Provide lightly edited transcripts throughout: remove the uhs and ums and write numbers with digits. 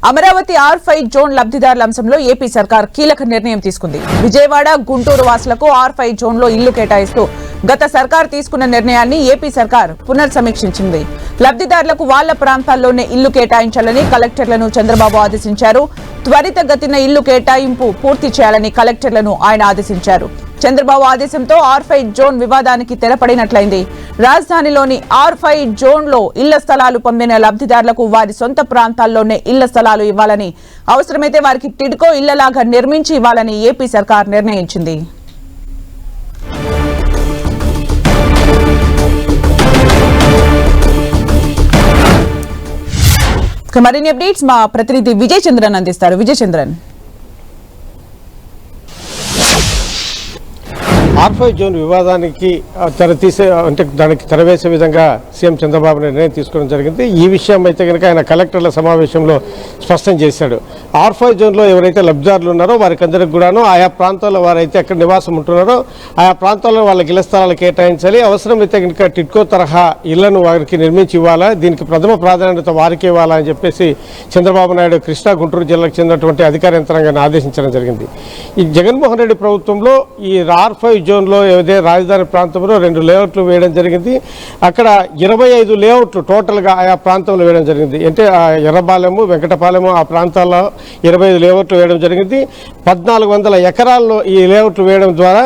Amaravati R5 zone లబ్ధిదారుల అంశంలో AP సర్కార్ కీలక నిర్ణయం తీసుకుంది. విజయవాడ, గుంటూరు వాసులకు R5 జోన్లో ఇల్లు కేటాయిస్తూ గత సర్కార్ తీసుకున్న నిర్ణయాన్ని ఏపీ సర్కార్ పునర్సమీక్షించింది. లబ్ధిదారులకు వాళ్ల ప్రాంతాల్లోనే ఇల్లు కేటాయించాలని కలెక్టర్లను చంద్రబాబు ఆదేశించారు. త్వరితగతిన ఇల్లు కేటాయింపు పూర్తి చేయాలని కలెక్టర్లను ఆయన ఆదేశించారు. చంద్రబాబు ఆదేశంతో R5 జోన్ వివాదానికి తెరపడినట్లయింది. రాజధానిలోని R5 జోన్లో ఇళ్ల స్థలాలు పొందిన లబ్ధిదారులకు వారి సొంత ప్రాంతాల్లోనే ఇళ్ల స్థలాలు ఇవ్వాలని, అవసరమైతే వారికి టిడ్కో ఇళ్లలాగా నిర్మించి ఇవ్వాలని ఏపీ సర్కార్ నిర్ణయించింది. మరిన్ని అప్డేట్స్ మా ప్రతినిధి విజయ్ చంద్రన్ అందిస్తారు. విజయ్ చంద్రన్, R5 జోన్ వివాదానికి దానికి తెరవేసే విధంగా సీఎం చంద్రబాబు నిర్ణయం తీసుకోవడం జరిగింది. ఈ విషయం అయితే కనుక ఆయన కలెక్టర్ల సమావేశంలో స్పష్టం చేశాడు. R5 జోన్లో ఎవరైతే లబ్ధిదారులు ఉన్నారో వారికి అందరికి కూడాను ఆయా ప్రాంతాల్లో వారైతే ఎక్కడ నివాసం ఉంటున్నారో ఆయా ప్రాంతాల్లో వాళ్ళకి ఇళ్ల స్థలాలు కేటాయించాలి. అవసరమైతే కనుక టిడ్కో తరహా ఇళ్లను వారికి నిర్మించి ఇవ్వాలా, దీనికి ప్రథమ ప్రాధాన్యత వారికి ఇవ్వాలా అని చెప్పేసి చంద్రబాబు నాయుడు కృష్ణా, గుంటూరు జిల్లాకు చెందినటువంటి అధికార యంత్రాంగాన్ని ఆదేశించడం జరిగింది. ఈ జగన్మోహన్ రెడ్డి ప్రభుత్వంలో ఈ R5 జోన్లో ఏదైతే రాజధాని ప్రాంతంలో 2 లేఅవుట్లు వేయడం జరిగింది. అక్కడ 25 లేఅవుట్లు టోటల్గా ఆయా ప్రాంతంలో వేయడం జరిగింది. అంటే ఎర్రబాలెము, వెంకటపాలెము ఆ ప్రాంతాల్లో 25 లేఅవుట్లు వేయడం జరిగింది. 1400 ఎకరాల్లో ఈ లేఅవుట్లు వేయడం ద్వారా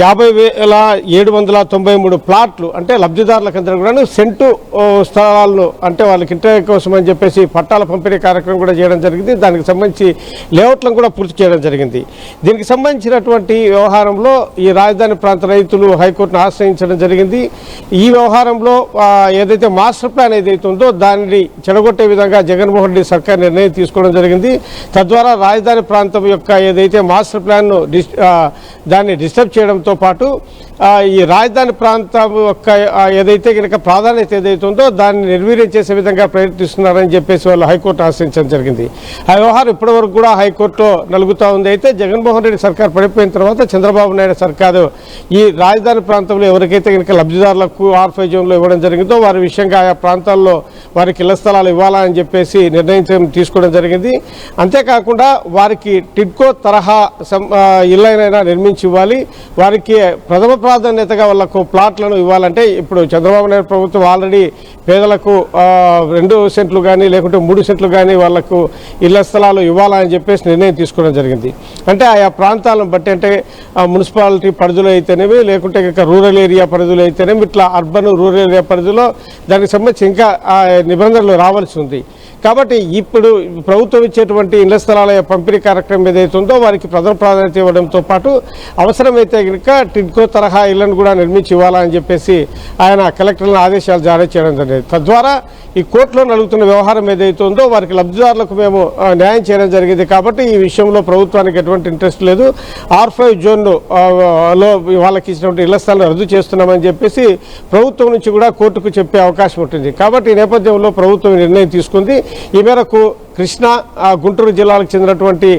50,793 ప్లాట్లు అంటే లబ్ధిదారులకు అందరూ కూడా సెంటు స్థలాలను అంటే వాళ్ళకి ఇంటి కోసం అని చెప్పేసి పట్టాల పంపిణీ కార్యక్రమం కూడా చేయడం జరిగింది. దానికి సంబంధించి లేఅవుట్లను కూడా పూర్తి చేయడం జరిగింది. దీనికి సంబంధించినటువంటి వ్యవహారంలో ఈ రాజధాని ప్రాంత రైతులు హైకోర్టును ఆశ్రయించడం జరిగింది. ఈ వ్యవహారంలో ఏదైతే మాస్టర్ ప్లాన్ ఏదైతే ఉందో దానిని చెడగొట్టే విధంగా జగన్మోహన్ రెడ్డి సర్కార్ నిర్ణయం తీసుకోవడం జరిగింది. తద్వారా రాజధాని ప్రాంతం యొక్క ఏదైతే మాస్టర్ ప్లాన్ను దాన్ని డిస్టర్బ్ చేయడం తో పాటు ఈ రాజధాని ప్రాంతం యొక్క ఏదైతే కనుక ప్రాధాన్యత ఏదైతే ఉందో దాన్ని నిర్వీర్యం చేసే విధంగా ప్రయత్నిస్తున్నారని చెప్పేసి వాళ్ళు హైకోర్టు ఆశ్రయించడం జరిగింది. ఆ వ్యవహారం ఇప్పటివరకు కూడా హైకోర్టులో నలుగుతూ ఉంది. అయితే జగన్మోహన్ రెడ్డి సర్కార్ పడిపోయిన తర్వాత చంద్రబాబు నాయుడు సర్కారు ఈ రాజధాని ప్రాంతంలో ఎవరికైతే కనుక లబ్ధిదారులకు R5 జోన్లో ఇవ్వడం జరిగిందో వారి విషయంగా ఆయా ప్రాంతాల్లో వారికి ఇళ్ల స్థలాలు ఇవ్వాలని చెప్పేసి నిర్ణయం తీసుకోవడం జరిగింది. అంతేకాకుండా వారికి టిడ్కో తరహా ఇళ్ళైనా నిర్మించి ఇవ్వాలి, వారికి ప్రథమ ప్రాధాన్యతగా వాళ్ళకు ప్లాట్లను ఇవ్వాలంటే ఇప్పుడు చంద్రబాబు నాయుడు ప్రభుత్వం ఆల్రెడీ పేదలకు 2 సెంట్లు కానీ లేకుంటే 3 సెంట్లు కానీ వాళ్లకు ఇళ్ల స్థలాలు ఇవ్వాలని చెప్పేసి నిర్ణయం తీసుకోవడం జరిగింది. అంటే ఆయా ప్రాంతాలను బట్టి అంటే మున్సిపాలిటీ పరిధిలో అయితేనేమి లేకుంటే ఇంకా రూరల్ ఏరియా పరిధిలో అయితేనేమి ఇట్లా అర్బన్ రూరల్ ఏరియా పరిధిలో దానికి సంబంధించి ఇంకా నిబంధనలు రావాల్సి ఉంది. కాబట్టి ఇప్పుడు ప్రభుత్వం ఇచ్చేటువంటి ఇళ్ల స్థలాల పంపిణీ కార్యక్రమం ఏదైతే ఉందో వారికి ప్రథమ ప్రాధాన్యత ఇవ్వడంతో పాటు అవసరమైతే కనుక టిడ్కో తరహా ఇళ్లను కూడా నిర్మించి ఇవ్వాలని చెప్పేసి ఆయన కలెక్టర్ల ఆదేశాలు జారీ చేయడం జరిగింది. తద్వారా ఈ కోర్టులో నలుగుతున్న వ్యవహారం ఏదైతే ఉందో వారికి లబ్ధిదారులకు మేము న్యాయం చేయడం జరిగింది. కాబట్టి ఈ విషయంలో ప్రభుత్వానికి ఎటువంటి ఇంట్రెస్ట్ లేదు. R5 జోన్లో వాళ్ళకి ఇచ్చినటువంటి ఇళ్ల స్థలాలను రద్దు చేస్తున్నామని చెప్పేసి ప్రభుత్వం నుంచి కూడా కోర్టుకు చెప్పే అవకాశం ఉంటుంది. కాబట్టి ఈ నేపథ్యంలో ప్రభుత్వం నిర్ణయం తీసుకుంది. ఈ మేరకు కృష్ణా, గుంటూరు జిల్లాలకు చెందినటువంటి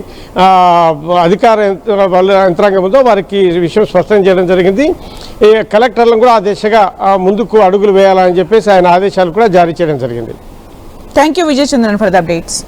అధికార యంత్రాంగంతో వారికి ఈ విషయం స్పష్టం చేయడం జరిగింది. ఈ కలెక్టర్లను కూడా ఆ దిశగా ముందుకు అడుగులు వేయాలని చెప్పేసి ఆయన ఆదేశాలు కూడా జారీ చేయడం జరిగింది. Thank you Vijay Chandran for the updates.